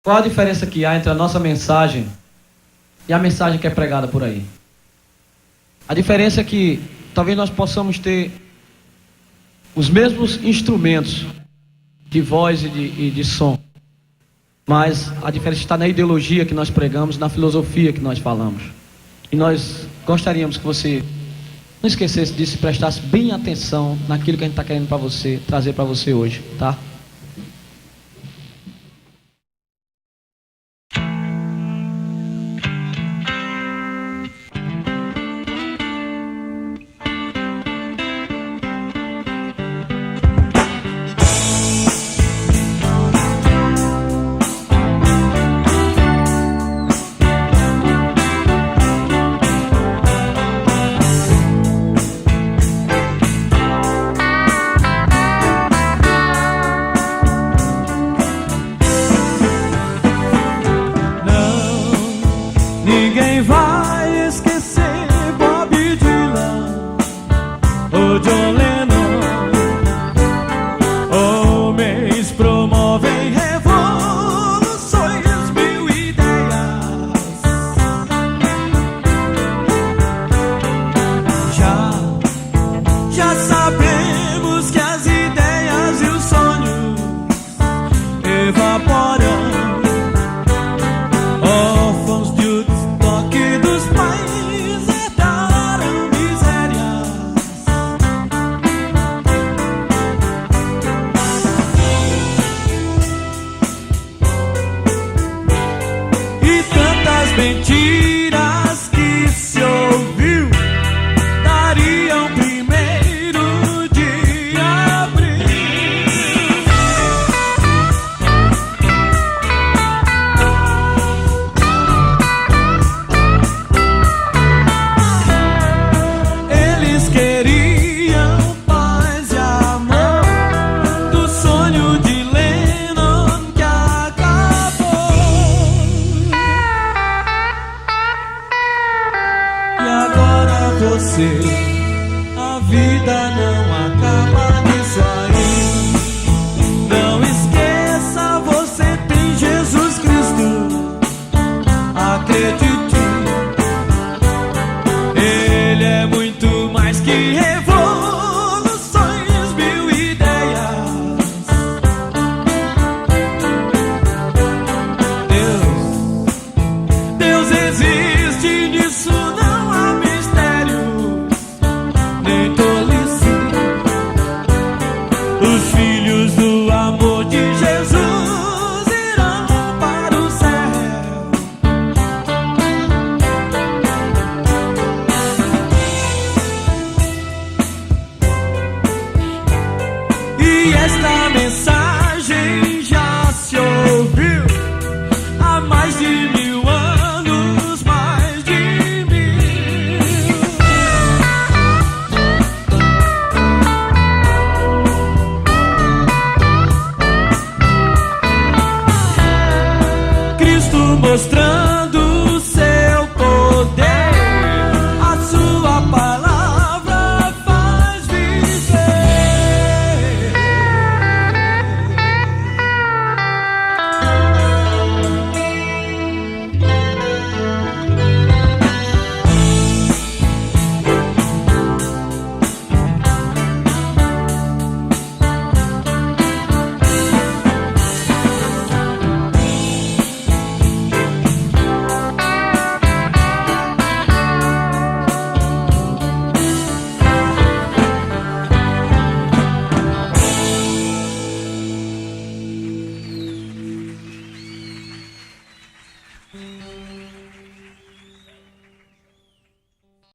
Qual a diferença que há entre a nossa mensagem e a mensagem que é pregada por aí? A diferença é que talvez nós possamos ter os mesmos instrumentos de voz e de som, mas a diferença está na ideologia que nós pregamos, na filosofia que nós falamos. E nós gostaríamos que você não esquecesse disso e prestasse bem atenção naquilo que a gente está querendo trazer para você hoje, tá? Ninguém vai esquecer Bob Dylan ou John Lennon. Homens promovem revoluções, mil ideias. Já sabemos que as ideias e os sonhos evaporam. Mentiras que se ouviu dariam 1º de abril. Eles queriam paz e amor do sonho de Lennon que acabou. E agora você, a vida não acaba nisso aí. Não esqueça, você tem Jesus Cristo. Acredite, Ele é muito mais que revoluções, mil ideias. Deus existe, nisso não há nem tolice. Os filhos do amor de Jesus irão para o céu. E esta mensagem já se ouviu há mais de 1000 anos, mais de 1000. Cristo mostrando